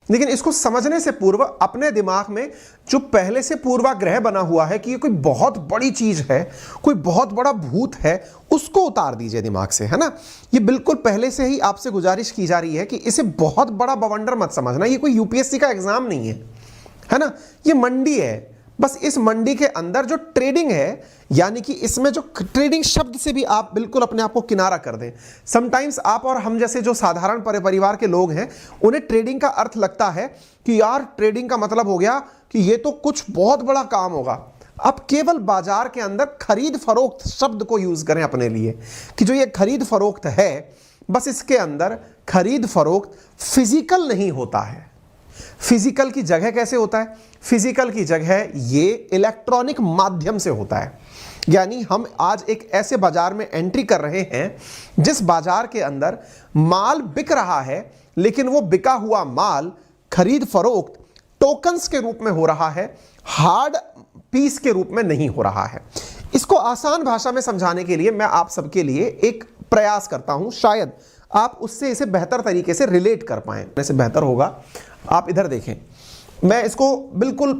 लेकिन इसको समझने से पूर्व अपने दिमाग में जो पहले से पूर्वाग्रह बना हुआ है कि ये कोई बहुत बड़ी चीज है, कोई बहुत बड़ा भूत है, उसको उतार दीजिए दिमाग से, है ना। ये बिल्कुल पहले से ही आपसे गुजारिश की जा रही है कि इसे बहुत बड़ा बवंडर मत समझना। ये कोई यूपीएससी का एग्जाम नहीं है ना। ये मंडी है। बस इस मंडी के अंदर जो ट्रेडिंग है, यानी कि इसमें जो ट्रेडिंग शब्द से भी आप बिल्कुल अपने आप को किनारा कर दें। समटाइम्स आप और हम जैसे जो साधारण परिवार के लोग हैं, उन्हें ट्रेडिंग का अर्थ लगता है कि यार ट्रेडिंग का मतलब हो गया कि ये तो कुछ बहुत बड़ा काम होगा। अब केवल बाजार के अंदर खरीद फरोख्त शब्द को यूज करें अपने लिए कि जो ये खरीद फरोख्त है, बस इसके अंदर खरीद फरोख्त फिजिकल नहीं होता है। फिजिकल की जगह कैसे होता है? फिजिकल की जगह ये इलेक्ट्रॉनिक माध्यम से होता है। यानी हम आज एक ऐसे बाजार में एंट्री कर रहे हैं जिस बाजार के अंदर माल बिक रहा है, लेकिन वो बिका हुआ माल खरीद फरोख्त टोकन्स के रूप में हो रहा है, हार्ड पीस के रूप में नहीं हो रहा है। इसको आसान भाषा में समझाने के लिए मैं आप सबके लिए एक प्रयास करता हूं, शायद आप उससे इसे बेहतर तरीके से रिलेट कर पाएं। ऐसे बेहतर होगा आप इधर देखें। मैं इसको बिल्कुल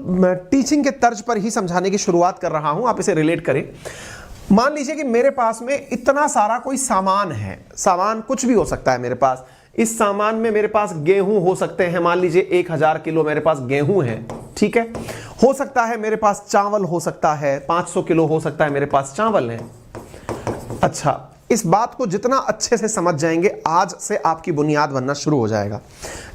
टीचिंग के तर्ज पर ही समझाने की शुरुआत कर रहा हूं, आप इसे रिलेट करें। मान लीजिए कि मेरे पास में इतना सारा कोई सामान है, सामान कुछ भी हो सकता है मेरे पास। इस सामान में मेरे पास गेहूं हो सकते हैं, मान लीजिए 1000 किलो मेरे पास गेहूं है, ठीक है। हो सकता है मेरे पास चावल हो सकता है, 500 किलो हो सकता है मेरे पास चावल है। अच्छा, इस बात को जितना अच्छे से समझ जाएंगे, आज से आपकी बुनियाद बनना शुरू हो जाएगा।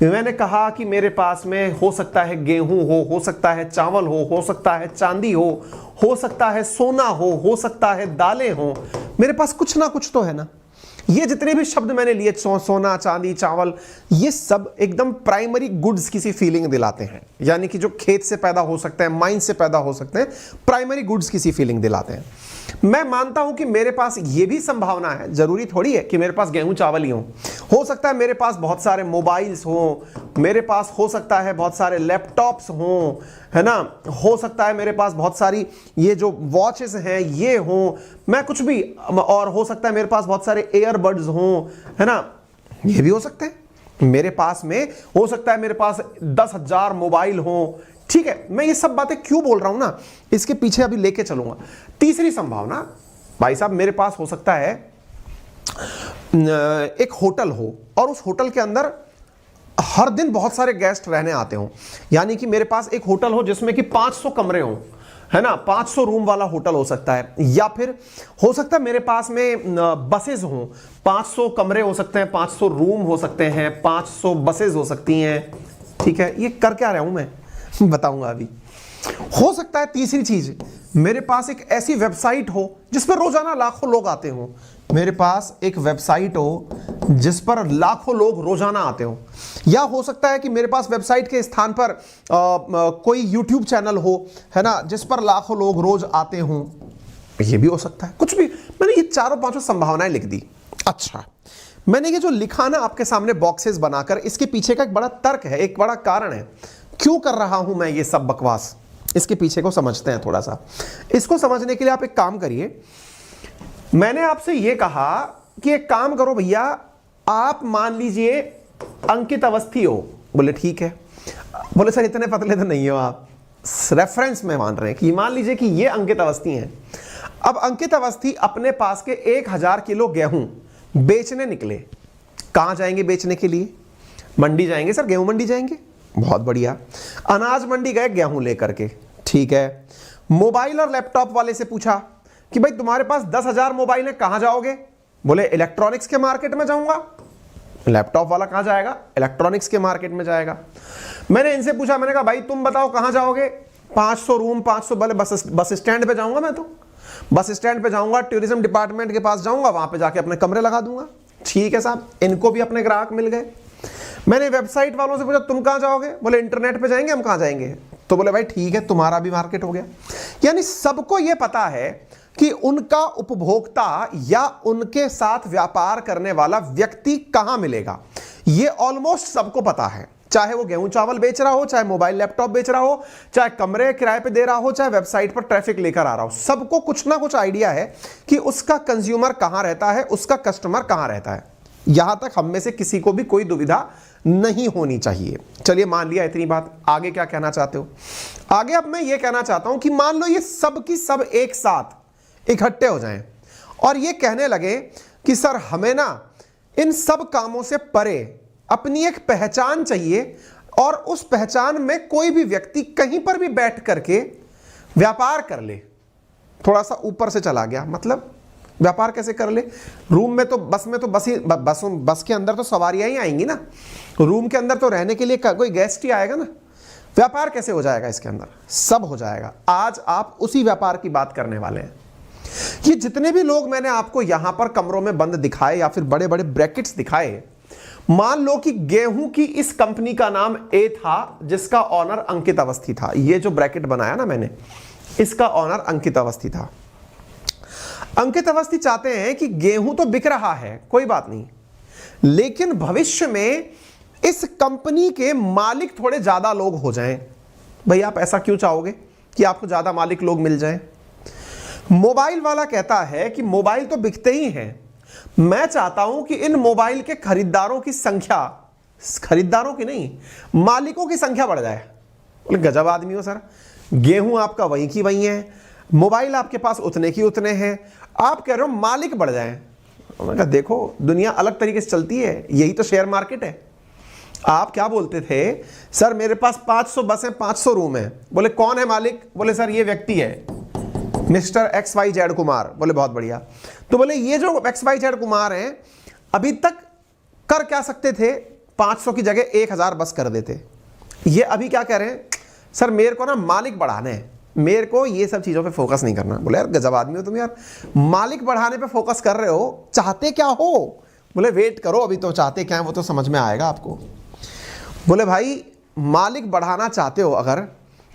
मैंने कहा कि मेरे पास में हो सकता है गेहूं हो सकता है चावल हो सकता है चांदी हो सकता है सोना हो सकता है दालें हो। मेरे पास कुछ ना कुछ तो है ना। ये जितने भी शब्द मैंने लिए, सोना चांदी चावल, ये सब एकदम प्राइमरी गुड्स की सी फीलिंग दिलाते हैं। यानी कि जो खेत से पैदा हो सकते हैं, माइन से पैदा हो सकते हैं, प्राइमरी गुड्स की सी फीलिंग दिलाते हैं। मैं मानता हूं कि मेरे पास ये भी संभावना है, जरूरी थोड़ी है कि मेरे पास गेहूं चावल ही हो सकता है मेरे पास बहुत सारे मोबाइल्स हो, मेरे पास हो सकता है बहुत सारे लैपटॉप्स हो, है ना। हो सकता है मेरे पास बहुत सारी ये जो वॉचेस हैं ये हो, मैं कुछ भी, और हो सकता है मेरे पास बहुत सारे एयरबड्स हो, है ना। ये भी हो सकते हैं। मेरे पास में हो सकता है मेरे पास 10,000 मोबाइल हो, ठीक है। मैं ये सब बातें क्यों बोल रहा हूं ना, इसके पीछे अभी लेके चलूंगा। तीसरी संभावना, भाई साहब मेरे पास हो सकता है एक होटल हो और उस होटल के अंदर हर दिन बहुत सारे गेस्ट रहने आते हो। यानी कि मेरे पास एक होटल हो जिसमें कि 500 कमरे हो, है ना, 500 रूम वाला होटल हो सकता है। या फिर हो सकता है मेरे पास में बसेस हो, 500 कमरे हो सकते हैं, 500 रूम हो सकते हैं, 500 बसेस हो सकती हैं, ठीक है। ये कर क्या रहा हूं मैं बताऊंगा अभी। हो सकता है तीसरी चीज, मेरे पास एक ऐसी वेबसाइट हो जिस पर रोजाना लाखों लोग आते हो। मेरे पास एक वेबसाइट हो जिस पर लाखों लोग रोजाना आते हो। या हो सकता है कि मेरे पास वेबसाइट के स्थान पर कोई यूट्यूब चैनल हो, है ना, जिस पर लाखों लोग रोज आते हो। ये भी हो सकता है, कुछ भी। मैंने ये चारों पांचों संभावनाएं लिख दी। अच्छा, मैंने ये जो लिखा ना आपके सामने बॉक्सेस बनाकर, इसके पीछे का एक बड़ा तर्क है, एक बड़ा कारण है क्यों कर रहा हूं मैं ये सब बकवास। इसके पीछे को समझते हैं थोड़ा सा। इसको समझने के लिए आप एक काम करिए। मैंने आपसे ये कहा कि एक काम करो भैया, आप मान लीजिए अंकित अवस्थी हो। बोले ठीक है। बोले सर इतने पतले तो नहीं हो आप, रेफरेंस में मान रहे हैं कि मान लीजिए कि ये अंकित अवस्थी हैं। अब अंकित अवस्थी अपने पास के 1000 किलो गेहूं बेचने निकले। कहां जाएंगे बेचने के लिए? मंडी जाएंगे सर, गेहूं मंडी जाएंगे। बहुत बढ़िया। अनाज मंडी गए गेहूं लेकर के, ठीक है। मोबाइल और लैपटॉप वाले से पूछा कि भाई तुम्हारे पास 10,000 मोबाइल है, कहां जाओगे? बोले इलेक्ट्रॉनिक्स के मार्केट में जाऊंगा। लैपटॉप वाला कहां जाएगा? इलेक्ट्रॉनिक्स के मार्केट में जाएगा। मैंने इनसे पूछा, मैंने कहा भाई तुम बताओ कहां जाओगे? 500 रूम, 500 वाले बस स्टैंड पे जाऊंगा। मैं तो बस स्टैंड पे जाऊंगा, टूरिज्म डिपार्टमेंट के पास जाऊंगा, वहां पे जाके अपने कमरे लगा दूंगा। ठीक है साहब, इनको भी अपने ग्राहक मिल गए। मैंने वेबसाइट वालों से पूछा तुम कहां जाओगे? बोले इंटरनेट पे जाएंगे। हम कहां जाएंगे? तो बोले भाई ठीक है, तुम्हारा भी मार्केट हो गया। यानी सबको यह पता है कि उनका उपभोक्ता या उनके साथ व्यापार करने वाला व्यक्ति कहां मिलेगा। यह ऑलमोस्ट सबको पता है, चाहे वो गेहूं चावल बेच रहा हो, चाहे मोबाइल लैपटॉप बेच रहा हो, चाहे कमरे किराए पे दे रहा हो, चाहे वेबसाइट पर ट्रैफिक लेकर आ रहा हो। सबको कुछ ना कुछ आइडिया है कि उसका कंज्यूमर कहां रहता है, उसका कस्टमर कहां रहता है। यहां तक हम में से किसी को भी कोई दुविधा नहीं होनी चाहिए। चलिए मान लिया इतनी बात, आगे क्या कहना चाहते हो? आगे अब मैं ये कहना चाहता हूं कि मान लो ये सब की सब एक साथ इकट्ठे हो जाएं और ये कहने लगे कि सर हमें ना इन सब कामों से परे अपनी एक पहचान चाहिए और उस पहचान में कोई भी व्यक्ति कहीं पर भी बैठ करके व्यापार कर ले। थोड़ा सा ऊपर से चला गया, मतलब व्यापार कैसे कर ले? रूम में तो बस में तो बस के अंदर तो सवारियां ही आएंगी ना, रूम के अंदर तो रहने के लिए कोई गेस्ट ही आएगा ना। व्यापार कैसे हो जाएगा इसके अंदर? सब हो जाएगा। आज आप उसी व्यापार की बात करने वाले हैं। ये जितने भी लोग मैंने आपको यहां पर कमरों में बंद दिखाए या फिर बड़े बड़े ब्रैकेट्स दिखाए, मान लो कि गेहूं की इस कंपनी का नाम ए था जिसका ऑनर अंकित अवस्थी था। ये जो ब्रैकेट बनाया ना मैंने, इसका ऑनर अंकित अवस्थी था। अंकित अवस्थी चाहते हैं कि गेहूं तो बिक रहा है, कोई बात नहीं, लेकिन भविष्य में इस कंपनी के मालिक थोड़े ज्यादा लोग हो जाएं। भाई आप ऐसा क्यों चाहोगे कि आपको ज्यादा मालिक लोग मिल जाएं? मोबाइल वाला कहता है कि मोबाइल तो बिकते ही हैं, मैं चाहता हूं कि इन मोबाइल के खरीदारों की संख्या, खरीदारों की नहीं, मालिकों की संख्या बढ़ जाए। बोले गजब आदमी हो सर, गेहूं आपका वहीं की वहीं है, मोबाइल आपके पास उतने की उतने हैं, आप कह रहे हो मालिक बढ़ जाएं। मैंने कहा देखो दुनिया अलग तरीके से चलती है, यही तो शेयर मार्केट है। आप क्या बोलते थे? सर मेरे पास 500 बस हैं, 500 रूम है। बोले कौन है मालिक? बोले सर ये व्यक्ति है, मिस्टर XYZ कुमार। बोले बहुत बढ़िया। तो बोले ये जो XYZ कुमार हैं अभी तक कर क्या सकते थे? 500 की जगह 1000 बस कर देते। ये अभी क्या कह रहे हैं? सर मेरे को ना मालिक बढ़ाने हैं, मेरे को ये सब चीजों पे फोकस नहीं करना। बोले यार गजब आदमी हो तुम यार, मालिक बढ़ाने पे फोकस कर रहे हो, चाहते क्या हो? बोले वेट करो, अभी तो चाहते क्या है वो तो समझ में आएगा आपको। बोले भाई मालिक बढ़ाना चाहते हो अगर,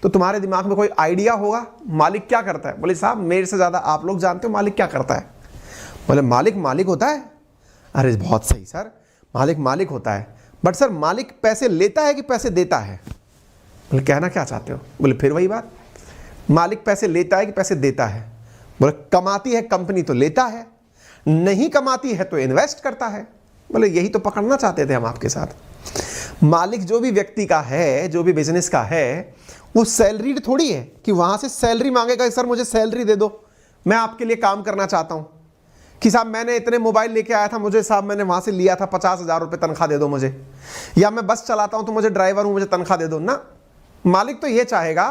तो तुम्हारे दिमाग में कोई आइडिया होगा मालिक क्या करता है? बोले साहब मेरे से ज्यादा आप लोग जानते हो मालिक क्या करता है। बोले मालिक मालिक होता है? अरे बहुत सही सर, मालिक मालिक होता है, बट सर मालिक पैसे लेता है कि पैसे देता है? बोले कहना क्या चाहते हो? बोले फिर वही बात, मालिक पैसे लेता है कि पैसे देता है? बोले कमाती है कंपनी तो लेता है, नहीं कमाती है तो इन्वेस्ट करता है। बोले यही तो पकड़ना चाहते थे हम आपके साथ। मालिक जो भी व्यक्ति का है, जो भी बिजनेस का है, वो सैलरीड थोड़ी है कि वहां से सैलरी मांगेगा, सर मुझे सैलरी दे दो, मैं आपके लिए काम करना चाहता हूं। कि साहब मैंने इतने मोबाइल लेके आया था, मुझे साहब मैंने वहां से लिया था 50,000 रुपए, तनख्वाह दे दो मुझे। या मैं बस चलाता हूं तो मुझे ड्राइवर हूं, मुझे तनख्वाह दे दो ना। मालिक तो ये चाहेगा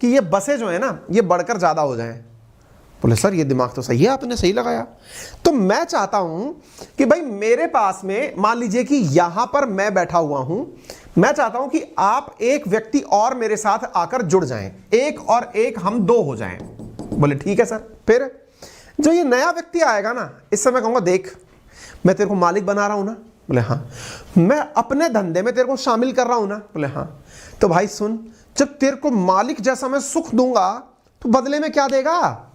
कि ये बसें जो है ना ये बढ़कर ज्यादा हो जाएं। बोले सर ये दिमाग तो सही है, आपने सही लगाया। तो मैं चाहता हूं कि भाई मेरे पास में मान लीजिए कि यहां पर मैं बैठा हुआ हूं, मैं चाहता हूं कि आप एक व्यक्ति और मेरे साथ आकर जुड़ जाएं, एक और एक हम 2 हो जाएं। बोले ठीक है सर। फिर जो ये नया व्यक्ति आएगा ना, इससे मैं कहूंगा देख मैं तेरे को मालिक बना रहा हूं ना। बोले हाँ। मैं अपने धंधे में तेरे को शामिल कर रहा हूं ना। बोले हाँ। तो भाई सुन, जब तेरे को मालिक जैसा मैं सुख दूंगा तो बदले में क्या देगा?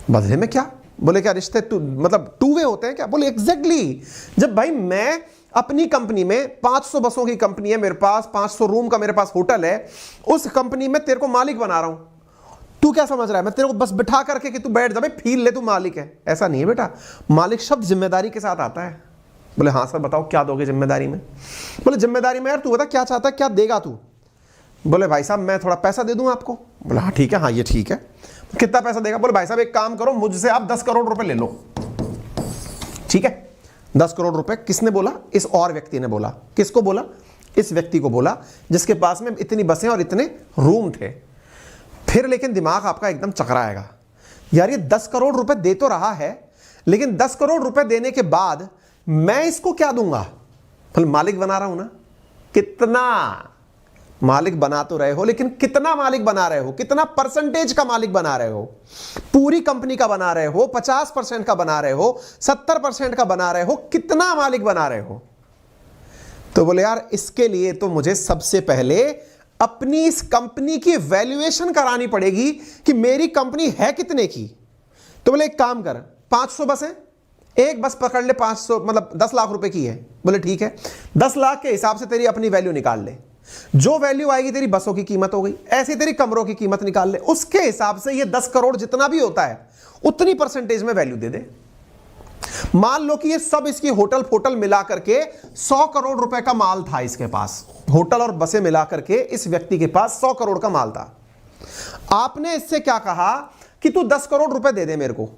बदले में क्या? बोले क्या रिश्ते मतलब टू वे होते हैं क्या? बोले एग्जैक्टली। जब भाई मैं अपनी कंपनी में 500 बसों की कंपनी है मेरे पास, 500 रूम का मेरे पास होटल है, उस कंपनी में तेरे को मालिक बना रहा हूं। तू क्या समझ रहा है मैं तेरे को बस बिठा करके कि तू बैठ जा भाई फील ले तू मालिक है? ऐसा नहीं है बेटा। मालिक शब्द जिम्मेदारी के साथ आता है। बोले हाँ सर बताओ क्या दोगे जिम्मेदारी में? बोले जिम्मेदारी में यार तू बता क्या चाहता है, क्या देगा तू? बोले भाई साहब मैं थोड़ा पैसा दे दूं आपको। बोले हाँ ठीक है, हाँ ये ठीक है। कितना पैसा देगा? बोले भाई साहब एक काम करो, मुझसे आप 10 करोड़ रुपए ले लो। ठीक है, 10 करोड़ रुपए। किसने बोला? इस और व्यक्ति ने बोला। किसको बोला? इस व्यक्ति को बोला जिसके पास में इतनी बसें और इतने रूम थे। फिर लेकिन दिमाग आपका एकदम चकराएगा, यार ये 10 करोड़ रुपए दे तो रहा है, लेकिन 10 करोड़ रुपए देने के बाद मैं इसको क्या दूंगा? बोले मालिक बना रहा हूं ना। कितना मालिक बना तो रहे हो, लेकिन कितना मालिक बना रहे हो? कितना परसेंटेज का मालिक बना रहे हो? पूरी कंपनी का बना रहे हो? 50% का बना रहे हो? 70% का बना रहे हो? कितना मालिक बना रहे हो? तो बोले यार इसके लिए तो मुझे सबसे पहले अपनी इस कंपनी की वैल्यूएशन करानी पड़ेगी कि मेरी कंपनी है कितने की। तो बोले एक काम कर, 500 बस है, एक बस पकड़ ले 500 मतलब 10 लाख रुपए की है। बोले ठीक है, 10 लाख के हिसाब से तेरी अपनी वैल्यू निकाल ले। जो वैल्यू आएगी तेरी बसों की कीमत हो गई, ऐसी तेरी कमरों की कीमत निकाल ले, उसके हिसाब से ये 10 करोड़ जितना भी होता है उतनी परसेंटेज में वैल्यू दे दे। मान लो कि ये सब इसकी होटल फोटल मिला करके 100 करोड़ रुपए का माल था इसके पास, होटल और बसें मिला करके इस व्यक्ति के पास 100 करोड़ का माल था। आपने इससे क्या कहा कि तू 10 करोड़ रुपए दे दे मेरे को,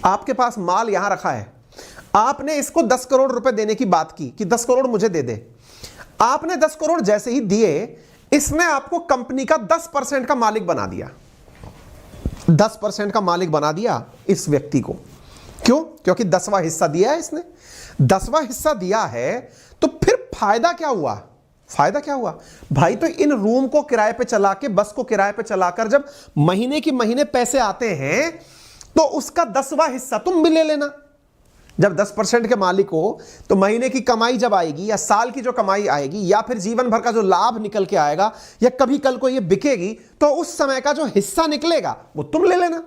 आपके पास माल यहां रखा है, आपने इसको 10 करोड़ रुपए देने की बात की कि 10 करोड़ मुझे दे दे। आपने 10 करोड़ जैसे ही दिए, इसने आपको कंपनी का 10% का मालिक बना दिया, 10% का मालिक बना दिया इस व्यक्ति को। क्यों? क्योंकि 10वां हिस्सा दिया है इसने। 10वां हिस्सा दिया है तो फिर फायदा क्या हुआ? फायदा क्या हुआ भाई? तो इन रूम को किराए पे चला के, बस को किराए पे चलाकर जब महीने की महीने पैसे आते हैं तो उसका 10वां हिस्सा तुम भी ले लेना। जब 10% के मालिक हो तो महीने की कमाई जब आएगी या साल की जो कमाई आएगी या फिर जीवन भर का जो लाभ निकल के आएगा या कभी कल को ये बिकेगी तो उस समय का जो हिस्सा निकलेगा वो तुम ले लेना।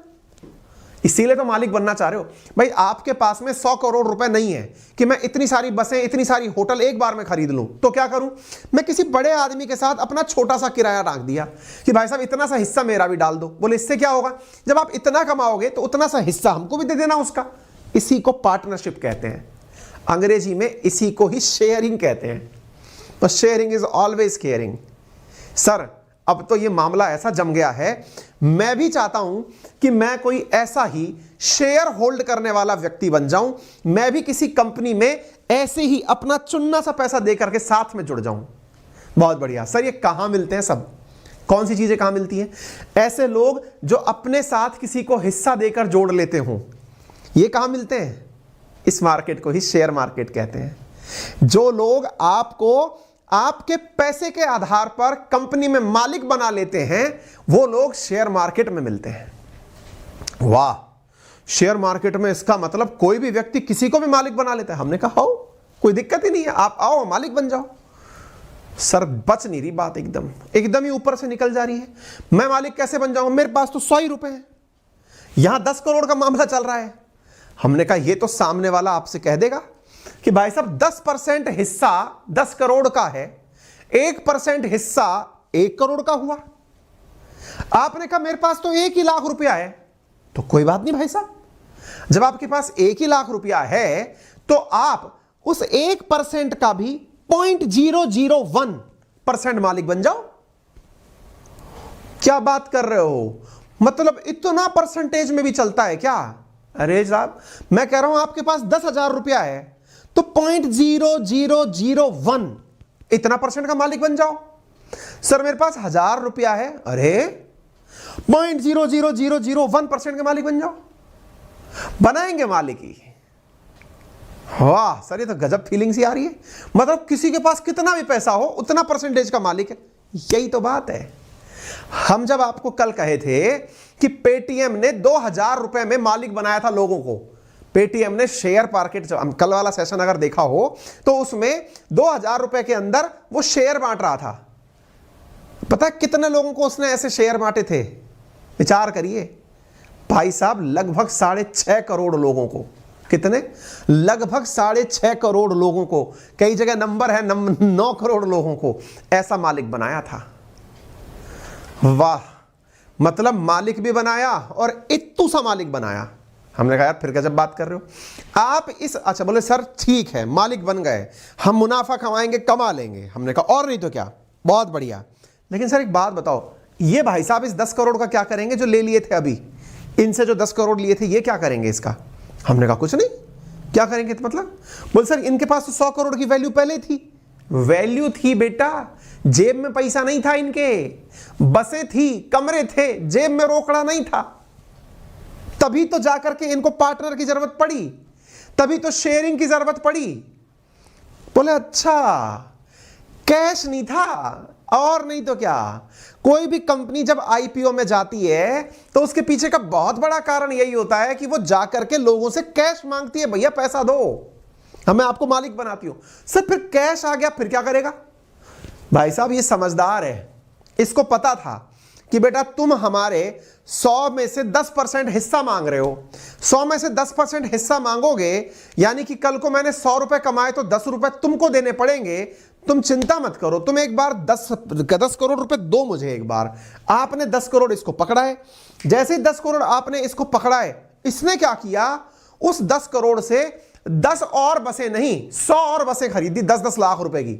इसीलिए तो मालिक बनना चाह रहे हो भाई। आपके पास में 100 करोड़ रुपए नहीं है कि मैं इतनी सारी बसें, इतनी सारी होटल एक बार में खरीद लूं। तो क्या करूं? मैं किसी बड़े आदमी के साथ अपना छोटा सा किराया रख दिया कि भाई साहब इतना सा हिस्सा मेरा भी डाल दो। बोले इससे क्या होगा? जब आप इतना कमाओगे तो उतना सा हिस्सा हमको भी दे देना उसका। इसी को पार्टनरशिप कहते हैं, अंग्रेजी में इसी को ही शेयरिंग कहते हैं। तो sharing is always caring. Sir अब तो ये मामला ऐसा जम गया है, मैं भी चाहता हूं कि मैं कोई ऐसा ही शेयर होल्ड करने वाला व्यक्ति बन जाऊं, मैं भी किसी कंपनी में ऐसे ही अपना चुन्ना सा पैसा दे करके साथ में जुड़ जाऊं। बहुत बढ़िया। सर ये कहां मिलते हैं सब? कौन सी चीजें कहां मिलती हैं? ऐसे लोग जो अपने साथ किसी को हिस्सा देकर जोड़ लेते हों, ये कहां मिलते हैं? इस मार्केट को ही शेयर मार्केट कहते हैं। जो लोग आपको आपके पैसे के आधार पर कंपनी में मालिक बना लेते हैं वो लोग शेयर मार्केट में मिलते हैं। वाह, शेयर मार्केट में इसका मतलब कोई भी व्यक्ति किसी को भी मालिक बना लेता है। हमने कहा आओ, कोई दिक्कत ही नहीं है, आप आओ मालिक बन जाओ। सर बच नहीं रही बात, एकदम ही ऊपर से निकल जा रही है। मैं मालिक कैसे बन जाऊं? मेरे पास तो 100 ही रुपए है, यहां 10 करोड़ का मामला चल रहा है। हमने कहा ये तो सामने वाला आपसे कह देगा कि भाई साहब 10% हिस्सा 10 करोड़ का है, 1% हिस्सा 1 करोड़ का हुआ। आपने कहा मेरे पास तो 1 ही लाख रुपया है। तो कोई बात नहीं भाई साहब, जब आपके पास 1 ही लाख रुपया है तो आप उस 1% का भी 0.001% मालिक बन जाओ। क्या बात कर रहे हो? मतलब इतना परसेंटेज में भी चलता है क्या? अरे साहब मैं कह रहा हूं आपके पास 10,000 रुपया है तो 0.0001 इतना परसेंट का मालिक बन जाओ। सर मेरे पास 1,000 रुपया है, अरे 0.00001% के मालिक बन जाओ। बनाएंगे मालिक ही। वाह सर ये तो गजब फीलिंग सी आ रही है। मतलब किसी के पास कितना भी पैसा हो उतना परसेंटेज का मालिक है। यही तो बात है। हम जब आपको कल कहे थे कि पेटीएम ने 2,000 रुपए में मालिक बनाया था लोगों को, पेटीएम ने शेयर मार्केट, कल वाला सेशन अगर देखा हो तो उसमें 2,000 रुपए के अंदर वो शेयर बांट रहा था। पता है कितने लोगों को उसने ऐसे शेयर बांटे थे? विचार करिए भाई साहब, लगभग 6.5 करोड़ लोगों को। कितने? लगभग 6.5 करोड़ लोगों को, कई जगह नंबर है 9 करोड़ लोगों को ऐसा मालिक बनाया था। वाह, मतलब मालिक भी बनाया और इत्तू सा मालिक बनाया। हमने कहा यार फिर गजब बात कर रहे हो आप इस। अच्छा बोले सर ठीक है मालिक बन गए, हम मुनाफा कमाएंगे, कमा लेंगे। हमने कहा और नहीं तो क्या, बहुत बढ़िया। लेकिन सर एक बात बताओ, ये भाई साहब इस 10 करोड़ का क्या करेंगे जो ले लिए थे अभी? इनसे जो 10 करोड़ लिए थे ये क्या करेंगे इसका? हमने कहा कुछ नहीं। क्या करेंगे तो मतलब? बोल सर इनके पास तो 100 करोड़ की वैल्यू पहले थी। वैल्यू थी बेटा, जेब में पैसा नहीं था इनके, बसें थी, कमरे थे, जेब में रोकड़ा नहीं था। तभी तो जाकर के इनको पार्टनर की जरूरत पड़ी, तभी तो शेयरिंग की जरूरत पड़ी। बोले अच्छा कैश नहीं था, और नहीं तो क्या। कोई भी कंपनी जब आईपीओ में जाती है तो उसके पीछे का बहुत बड़ा कारण यही होता है कि वो जाकर के लोगों से कैश मांगती है, भैया पैसा दो, हमें आपको मालिक बनाती हूं। सर फिर कैश आ गया फिर क्या करेगा? भाई साहब ये समझदार है, इसको पता था कि बेटा तुम हमारे 100 में से 10% हिस्सा मांग रहे हो, 100 में से 10% हिस्सा मांगोगे यानी कि कल को मैंने 100 रुपए कमाए तो 10 रुपए तुमको देने पड़ेंगे। तुम चिंता मत करो, तुम एक बार 10 करोड़ रुपए दो मुझे एक बार। आपने 10 करोड़ इसको पकड़ाए, जैसे ही 10 करोड़ आपने इसको पकड़ाए, इसने क्या किया? उस 10 करोड़ से 10 और बसें नहीं 100 और बसें खरीदी 10-10 लाख रुपए की,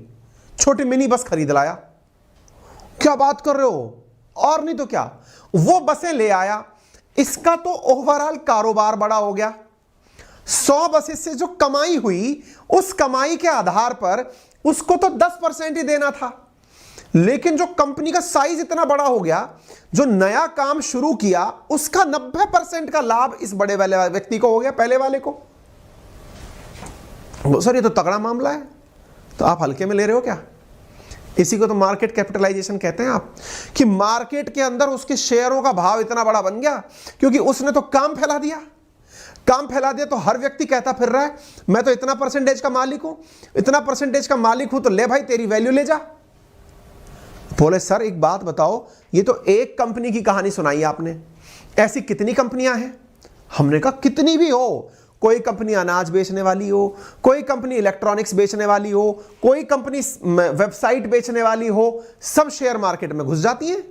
छोटी मिनी बस खरीद लाया। क्या बात कर रहे हो? और नहीं तो क्या, वो बसें ले आया, इसका तो ओवरऑल कारोबार बड़ा हो गया। 100 बसेस से जो कमाई हुई, उस कमाई के आधार पर उसको तो 10% ही देना था, लेकिन जो कंपनी का साइज इतना बड़ा हो गया, जो नया काम शुरू किया, उसका 90% का लाभ इस बड़े वाले व्यक्ति को हो गया, पहले वाले को। सर ये तो तगड़ा मामला है, तो आप हल्के में ले रहे हो क्या? इसी को तो मार्केट कैपिटलाइजेशन कहते हैं आप, कि मार्केट के अंदर उसके शेयरों का भाव इतना बड़ा बन गया क्योंकि उसने तो काम फैला दिया। काम फैला दिया तो हर व्यक्ति कहता फिर रहा है मैं तो इतना परसेंटेज का मालिक हूं, इतना परसेंटेज का मालिक हूं, तो ले भाई तेरी वैल्यू ले जा। बोले सर एक बात बताओ, ये तो एक कंपनी की कहानी सुनाई आपने, ऐसी कितनी कंपनियां हैं? हमने कहा कितनी भी हो, कोई कंपनी अनाज बेचने वाली हो, कोई कंपनी इलेक्ट्रॉनिक्स बेचने वाली हो, कोई कंपनी वेबसाइट बेचने वाली हो, सब शेयर मार्केट में घुस जाती हैं,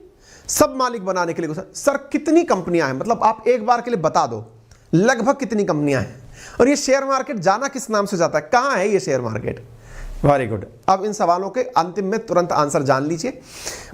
सब मालिक बनाने के लिए घुस। सर कितनी कंपनियां हैं, मतलब आप एक बार के लिए बता दो लगभग कितनी कंपनियां हैं, और ये शेयर मार्केट जाना किस नाम से जाता है, कहां है ये शेयर मार्केट? Very good. अब इन सवालों के अंतिम में तुरंत आंसर जान लीजिए।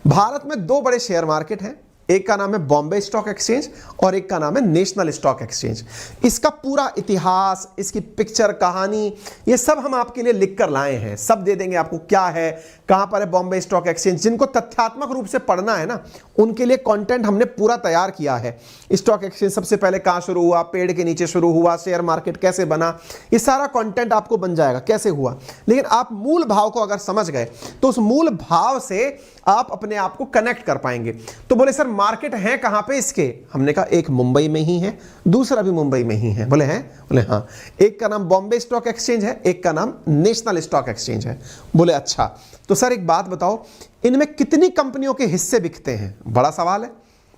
भारत में 2 बड़े शेयर मार्केट हैं, एक का नाम है बॉम्बे स्टॉक एक्सचेंज और एक का नाम है नेशनल स्टॉक एक्सचेंज। इसका पूरा इतिहास, इसकी पिक्चर, कहानी, ये सब हम आपके लिए लिख कर लाए हैं, सब दे देंगे आपको, क्या है, कहां पर है बॉम्बे स्टॉक एक्सचेंज। जिनको तथ्यात्मक रूप से पढ़ना है ना, उनके लिए कंटेंट हमने पूरा तैयार किया है। स्टॉक एक्सचेंज सबसे पहले कहां शुरू हुआ, पेड़ के नीचे शुरू हुआ, शेयर मार्केट कैसे बना, ये सारा कंटेंट आपको बन जाएगा कैसे हुआ। लेकिन आप मूल भाव को अगर समझ गए तो उस मूल भाव से आप अपने आप को कनेक्ट कर पाएंगे। तो बोले सर मार्केट है कहां पे इसके? हमने कहा एक मुंबई में ही है, दूसरा भी मुंबई में ही है। बोले हैं? बोले हाँ। एक का नाम बॉम्बे स्टॉक एक्सचेंज है, एक का नाम नेशनल स्टॉक एक्सचेंज है। बोले अच्छा, तो सर एक बात बताओ, इनमें कितनी कंपनियों के हिस्से बिकते हैं? बड़ा सवाल है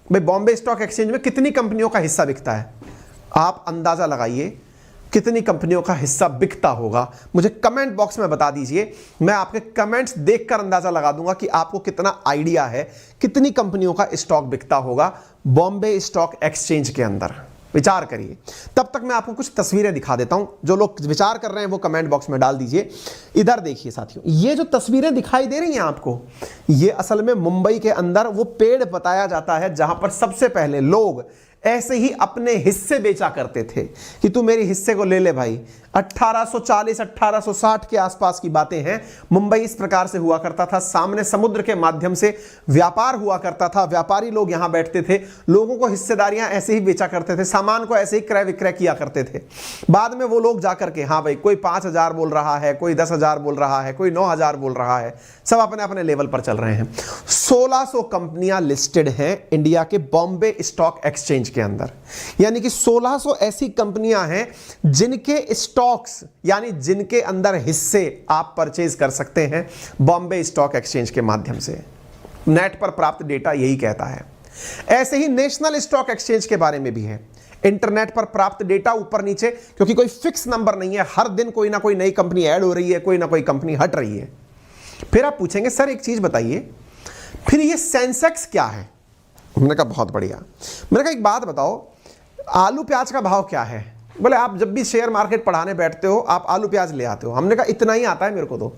भाई, बॉम्बे स्टॉक एक्सचेंज में कितनी कंपनियों का हिस्सा बिकता है? आप अंदाजा लगाइए कितनी कंपनियों का हिस्सा बिकता होगा, मुझे कमेंट बॉक्स में बता दीजिए। मैं आपके कमेंट्स देखकर अंदाजा लगा दूंगा कि आपको कितना आइडिया है कितनी कंपनियों का स्टॉक बिकता होगा बॉम्बे स्टॉक एक्सचेंज के अंदर। विचार करिए। तब तक मैं आपको कुछ तस्वीरें दिखा देता हूं, जो लोग विचार कर रहे हैं वो कमेंट बॉक्स में डाल दीजिए। इधर देखिए साथियों, ये जो तस्वीरें दिखाई दे रही हैं आपको, ये असल में मुंबई के अंदर वो पेड़ बताया जाता है जहां पर सबसे पहले लोग ऐसे ही अपने हिस्से बेचा करते थे कि तू मेरे हिस्से को ले ले भाई। 1840 1860 के आसपास की बातें हैं। मुंबई इस प्रकार से हुआ करता था, सामने समुद्र के माध्यम से व्यापार हुआ करता था, व्यापारी लोग यहां बैठते थे, लोगों को हिस्सेदारियां ऐसे ही बेचा करते थे, सामान को ऐसे ही क्रय विक्रय किया करते थे। बाद में वो लोग जाकर के हाँ भाई कोई 5000 बोल रहा है, कोई 10,000 बोल रहा है, कोई 9,000 बोल रहा है, सब अपने अपने लेवल पर चल रहे हैं। 1600 कंपनियां लिस्टेड हैं इंडिया के बॉम्बे स्टॉक एक्सचेंज के अंदर, यानी कि 1600 ऐसी कंपनियां हैं जिनके स्टॉक्स यानी जिनके अंदर हिस्से आप परचेज कर सकते हैं बॉम्बे स्टॉक एक्सचेंज के माध्यम से। नेट पर प्राप्त डेटा यही कहता है। ऐसे ही नेशनल स्टॉक एक्सचेंज के बारे में भी है, इंटरनेट पर प्राप्त डेटा ऊपर नीचे, क्योंकि कोई फिक्स नंबर नहीं है, हर दिन कोई ना कोई नई कंपनी ऐड हो रही है, कोई ना कोई कंपनी हट रही है। फिर आप पूछेंगे सर एक चीज बताइए, फिर ये सेंसेक्स क्या है? मैंने कहा बहुत बढ़िया। मैंने कहा एक बात बताओ, आलू प्याज का भाव क्या है? बोले आप जब भी शेयर मार्केट पढ़ाने बैठते हो आप आलू प्याज ले आते हो। हमने कहा इतना ही आता है मेरे को, तो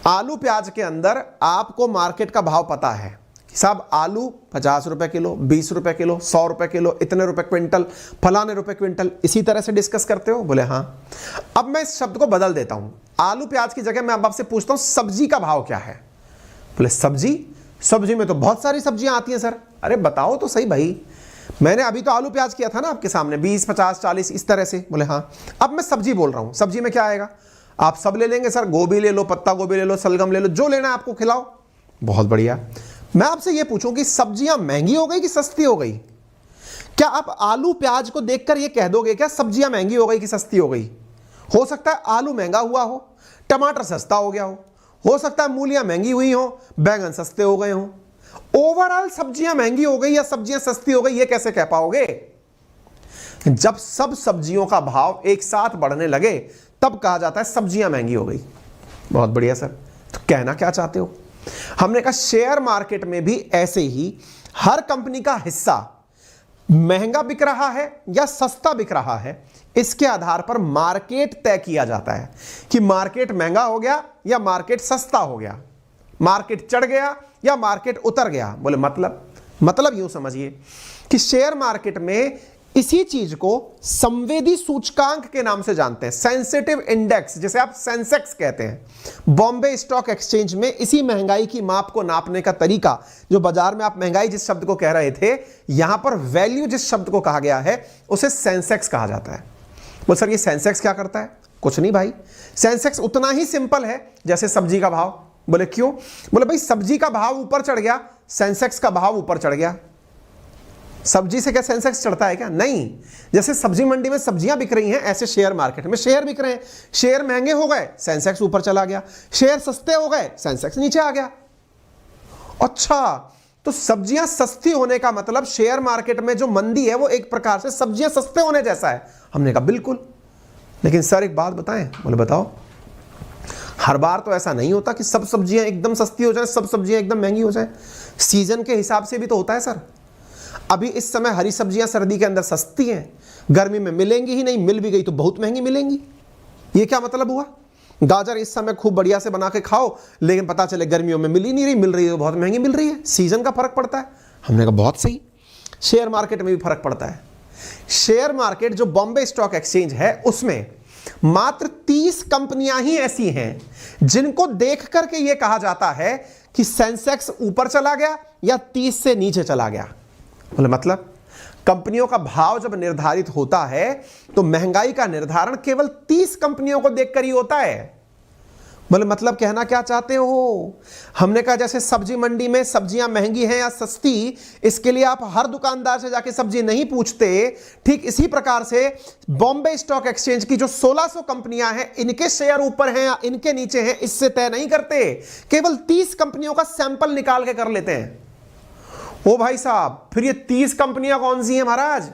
आलू प्याज के अंदर आपको मार्केट का भाव पता है, साहब आलू 50 रुपए किलो, 20 रुपए किलो, 100 रुपए किलो, इतने रुपए क्विंटल, फलाने रुपए क्विंटल, इसी तरह से डिस्कस करते हो? बोले हाँ। अब मैं इस शब्द को बदल देता हूं, आलू प्याज की जगह मैं अब आपसे पूछता हूं सब्जी का भाव क्या है? बोले सब्जी में तो बहुत सारी सब्जियां आती हैं सर। अरे बताओ तो सही भाई, मैंने अभी तो आलू प्याज किया था ना आपके सामने, 20 50 40 इस तरह से। बोले हाँ। अब मैं सब्जी बोल रहा हूं, सब्जी में क्या आएगा? आप सब ले लेंगे सर, गोभी ले लो, पत्ता गोभी ले लो, सलगम ले लो, जो लेना है आपको खिलाओ। बहुत बढ़िया। मैं आपसे यह पूछूं कि सब्जियां महंगी हो गई कि सस्ती हो गई? क्या आप आलू प्याज को देखकर यह कह दोगे क्या सब्जियां महंगी हो गई कि सस्ती हो गई? हो सकता है आलू महंगा हुआ हो, टमाटर सस्ता हो गया हो सकता है मूलियां महंगी हुई हो, बैंगन सस्ते हो गए हो। ओवरऑल सब्जियां महंगी हो गई या सब्जियां सस्ती हो गई ये कैसे कह पाओगे? जब सब सब्जियों का भाव एक साथ बढ़ने लगे तब कहा जाता है सब्जियां महंगी हो गई। बहुत बढ़िया सर, तो कहना क्या चाहते हो? हमने कहा शेयर मार्केट में भी ऐसे ही हर कंपनी का हिस्सा महंगा बिक रहा है या सस्ता बिक रहा है, इसके आधार पर मार्केट तय किया जाता है कि मार्केट महंगा हो गया या मार्केट सस्ता हो गया, मार्केट चढ़ गया या मार्केट उतर गया। बोले मतलब यूं समझिए कि शेयर मार्केट में इसी चीज को संवेदी सूचकांक के नाम से जानते हैं, सेंसिटिव इंडेक्स, जिसे आप सेंसेक्स कहते हैं। बॉम्बे स्टॉक एक्सचेंज में इसी महंगाई की माप को नापने का तरीका, जो बाजार में आप महंगाई जिस शब्द को कह रहे थे, यहां पर वैल्यू जिस शब्द को कहा गया है उसे सेंसेक्स कहा जाता है। बोल सर ये सेंसेक्स क्या करता है? कुछ नहीं भाई, सेंसेक्स उतना ही सिंपल है जैसे सब्जी का भाव। बोले क्यों? बोले भाई सब्जी का भाव ऊपर चढ़ गया, सेंसेक्स का भाव ऊपर चढ़ गया। सब्जी से क्या सेंसेक्स चढ़ता है क्या? नहीं। जैसे सब्जी मंडी में सब्जियां बिक रही हैं, ऐसे शेयर मार्केट में शेयर बिक रहे हैं। शेयर महंगे हो गए, सेंसेक्स ऊपर चला गया, शेयर सस्ते हो गए, सेंसेक्स नीचे आ गया। अच्छा, तो सब्जियां सस्ती होने का मतलब शेयर मार्केट में जो मंदी है वो एक प्रकार से सब्जियां सस्ते होने जैसा है। हमने कहा बिल्कुल, लेकिन सर एक बात बताएं। बोले बताओ। हर बार तो ऐसा नहीं होता कि सब सब्जियां एकदम सस्ती हो जाए, सब सब्जियां एकदम महंगी हो जाए। सीजन के हिसाब से भी तो होता है सर। अभी इस समय हरी सब्जियां सर्दी के अंदर सस्ती हैं, गर्मी में मिलेंगी ही नहीं, मिल भी गई तो बहुत महंगी मिलेंगी। ये क्या मतलब हुआ? गाजर इस समय खूब बढ़िया से बना के खाओ, लेकिन पता चले गर्मियों में मिल ही नहीं रही, मिल रही है तो बहुत महंगी मिल रही है। सीजन का फर्क पड़ता है। हमने कहा बहुत सही। शेयर मार्केट में भी फर्क पड़ता है। शेयर मार्केट जो बॉम्बे स्टॉक एक्सचेंज है उसमें मात्र 30 कंपनियां ही ऐसी हैं जिनको देख करके यह कहा जाता है कि सेंसेक्स ऊपर चला गया या 30 से नीचे चला गया। बोले मतलब कंपनियों का भाव जब निर्धारित होता है तो महंगाई का निर्धारण केवल 30 कंपनियों को देखकर ही होता है। बोले मतलब कहना क्या चाहते हो? हमने कहा जैसे सब्जी मंडी में सब्जियां महंगी हैं या सस्ती, इसके लिए आप हर दुकानदार से जाके सब्जी नहीं पूछते, ठीक इसी प्रकार से बॉम्बे स्टॉक एक्सचेंज की जो 1600 कंपनियां हैं, इनके शेयर ऊपर हैं या इनके नीचे हैं, इससे तय नहीं करते। केवल 30 कंपनियों का सैंपल निकाल के कर लेते हैं। ओ भाई साहब, फिर ये 30 कंपनियां कौन सी हैं महाराज?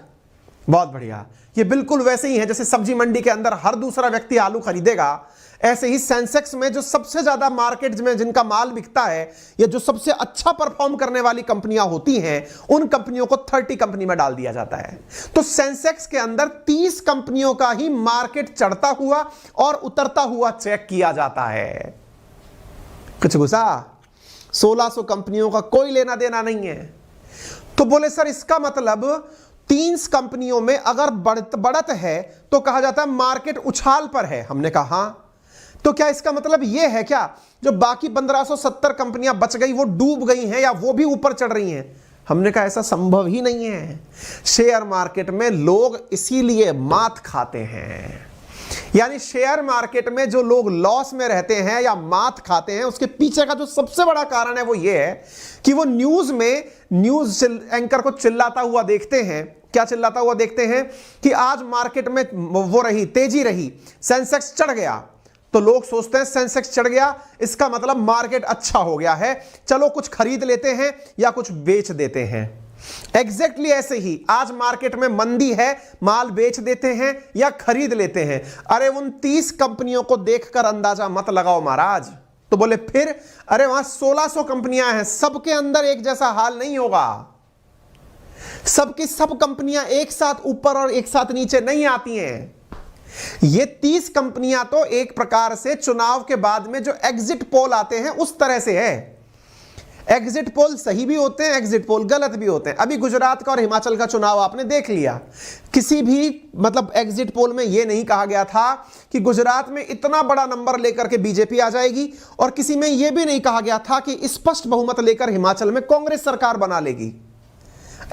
बहुत बढ़िया, ये बिल्कुल वैसे ही है जैसे सब्जी मंडी के अंदर हर दूसरा व्यक्ति आलू खरीदेगा, ऐसे ही सेंसेक्स में जो सबसे ज्यादा मार्केट में जिनका माल बिकता है या जो सबसे अच्छा परफॉर्म करने वाली कंपनियां होती हैं, उन कंपनियों को 30 कंपनी में डाल दिया जाता है। तो सेंसेक्स के अंदर 30 कंपनियों का ही मार्केट चढ़ता हुआ और उतरता हुआ चेक किया जाता है। कुछ गुस्सा? 1600 कंपनियों का कोई लेना देना नहीं है। तो बोले सर इसका मतलब 30 कंपनियों में अगर बढ़त है तो कहा जाता है मार्केट उछाल पर है। हमने कहा हां। तो क्या इसका मतलब यह है क्या जो बाकी 1570 कंपनियां बच गई वो डूब गई हैं या वो भी ऊपर चढ़ रही हैं? हमने कहा ऐसा संभव ही नहीं है। शेयर मार्केट में लोग इसीलिए मात खाते हैं। यानी शेयर मार्केट में जो लोग लॉस में रहते हैं या मात खाते हैं, उसके पीछे का जो सबसे बड़ा कारण है वो ये है कि वो न्यूज एंकर को चिल्लाता हुआ देखते हैं। क्या चिल्लाता हुआ देखते हैं? कि आज मार्केट में वो रही, तेजी रही, सेंसेक्स चढ़ गया, तो लोग सोचते हैं सेंसेक्स चढ़ गया इसका मतलब मार्केट अच्छा हो गया है, चलो कुछ खरीद लेते हैं या कुछ बेच देते हैं। एग्जैक्टली ऐसे ही आज मार्केट में मंदी है, माल बेच देते हैं या खरीद लेते हैं। अरे उन 30 कंपनियों को देखकर अंदाजा मत लगाओ महाराज। तो बोले फिर? अरे वहां 1600 कंपनियां हैं, सबके अंदर एक जैसा हाल नहीं होगा। सबकी सब कंपनियां एक साथ ऊपर और एक साथ नीचे नहीं आती हैं। ये 30 कंपनियां तो एक प्रकार से चुनाव के बाद में जो एग्जिट पोल आते हैं उस तरह से है। एग्जिट पोल सही भी होते हैं, एग्जिट पोल गलत भी होते हैं। अभी गुजरात का और हिमाचल का चुनाव आपने देख लिया। किसी भी मतलब एग्जिट पोल में यह नहीं कहा गया था कि गुजरात में इतना बड़ा नंबर लेकर के बीजेपी आ जाएगी, और किसी में यह भी नहीं कहा गया था कि स्पष्ट बहुमत लेकर हिमाचल में कांग्रेस सरकार बना लेगी।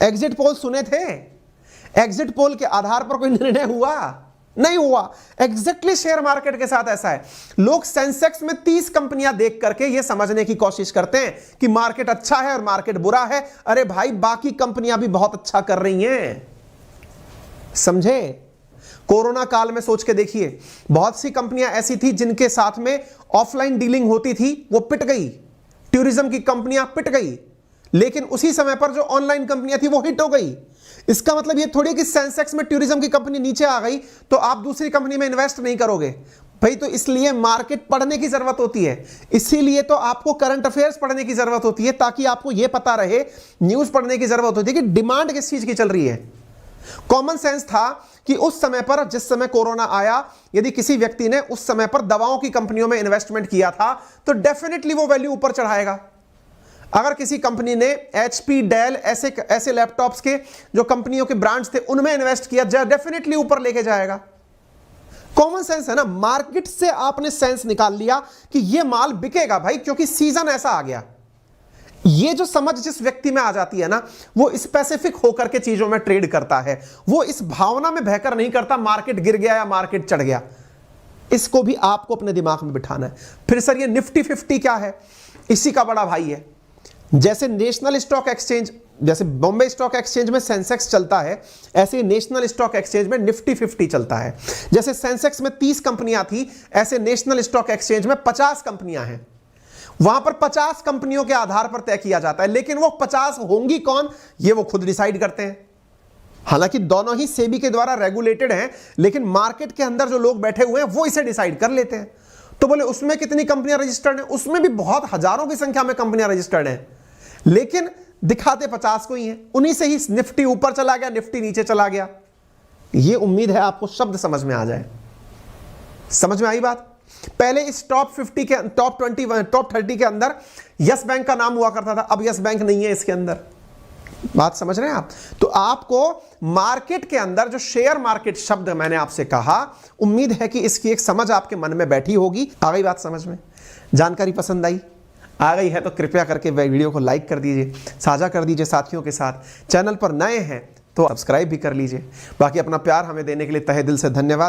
एग्जिट पोल सुने थे? एग्जिट पोल के आधार पर कोई निर्णय हुआ? नहीं हुआ। एग्जैक्टली शेयर मार्केट के साथ ऐसा है। लोग सेंसेक्स में 30 कंपनियां देख करके यह समझने की कोशिश करते हैं कि मार्केट अच्छा है और मार्केट बुरा है। अरे भाई बाकी कंपनियां भी बहुत अच्छा कर रही हैं, समझे? कोरोना काल में सोच के देखिए, बहुत सी कंपनियां ऐसी थी जिनके साथ में ऑफलाइन डीलिंग होती थी, वो पिट गई। टूरिज्म की कंपनियां पिट गई, लेकिन उसी समय पर जो ऑनलाइन कंपनियां थी वो हिट हो गई। इसका मतलब ये थोड़ी कि सेंसेक्स में टूरिज्म की कंपनी नीचे आ गई तो आप दूसरी कंपनी में इन्वेस्ट नहीं करोगे भाई। तो इसलिए मार्केट पढ़ने की जरूरत होती है, इसीलिए तो आपको करंट अफेयर्स पढ़ने की जरूरत होती है, ताकि आपको यह पता रहे, न्यूज पढ़ने की जरूरत होती है कि डिमांड किस चीज की चल रही है। कॉमन सेंस था कि उस समय पर, जिस समय कोरोना आया, यदि किसी व्यक्ति ने उस समय पर दवाओं की कंपनियों में इन्वेस्टमेंट किया था तो डेफिनेटली वो वैल्यू ऊपर चढ़ाएगा। अगर किसी कंपनी ने HP, डेल ऐसे लैपटॉप्स के जो कंपनियों के ब्रांड्स थे उनमें इन्वेस्ट किया, डेफिनेटली ऊपर लेके जाएगा। कॉमन सेंस है ना। मार्केट से आपने सेंस निकाल लिया कि ये माल बिकेगा भाई, क्योंकि सीजन ऐसा आ गया। ये जो समझ जिस व्यक्ति में आ जाती है ना, वो स्पेसिफिक होकर के चीजों में ट्रेड करता है, वो इस भावना में बहकर नहीं करता मार्केट गिर गया या मार्केट चढ़ गया। इसको भी आपको अपने दिमाग में बिठाना है। फिर सर ये निफ्टी 50 क्या है? इसी का बड़ा भाई है। जैसे नेशनल स्टॉक एक्सचेंज, जैसे बॉम्बे स्टॉक एक्सचेंज में सेंसेक्स चलता है, ऐसे ही नेशनल स्टॉक एक्सचेंज में निफ्टी 50 चलता है। जैसे सेंसेक्स में 30 कंपनियां थी, ऐसे नेशनल स्टॉक एक्सचेंज में 50 कंपनियां हैं। वहां पर 50 कंपनियों के आधार पर तय किया जाता है, लेकिन वो 50 होंगी कौन, ये वो खुद डिसाइड करते हैं। हालांकि दोनों ही सेबी के द्वारा रेगुलेटेड हैं, लेकिन मार्केट के अंदर जो लोग बैठे हुए हैं वो इसे डिसाइड कर लेते हैं। तो बोले उसमें कितनी कंपनियां रजिस्टर्ड हैं? उसमें भी बहुत हजारों की संख्या में कंपनियां रजिस्टर्ड हैं, लेकिन दिखाते 50 को ही हैं। उन्हीं से ही निफ्टी ऊपर चला गया, निफ्टी नीचे चला गया। ये उम्मीद है आपको शब्द समझ में आ जाए। समझ में आई बात? पहले इस टॉप 50 के, टॉप 30 के अंदर यस बैंक का नाम हुआ करता था, अब यस बैंक नहीं है इसके अंदर। बात समझ रहे हैं आप? तो आपको मार्केट के अंदर जो शेयर मार्केट शब्द मैंने आपसे कहा, उम्मीद है कि इसकी एक समझ आपके मन में बैठी होगी। आ गई बात समझ में? जानकारी पसंद आई? आ गई है तो कृपया करके वीडियो को लाइक कर दीजिए, साझा कर दीजिए साथियों के साथ। चैनल पर नए हैं तो सब्सक्राइब भी कर लीजिए। बाकी अपना प्यार हमें देने के लिए तहे दिल से धन्यवाद।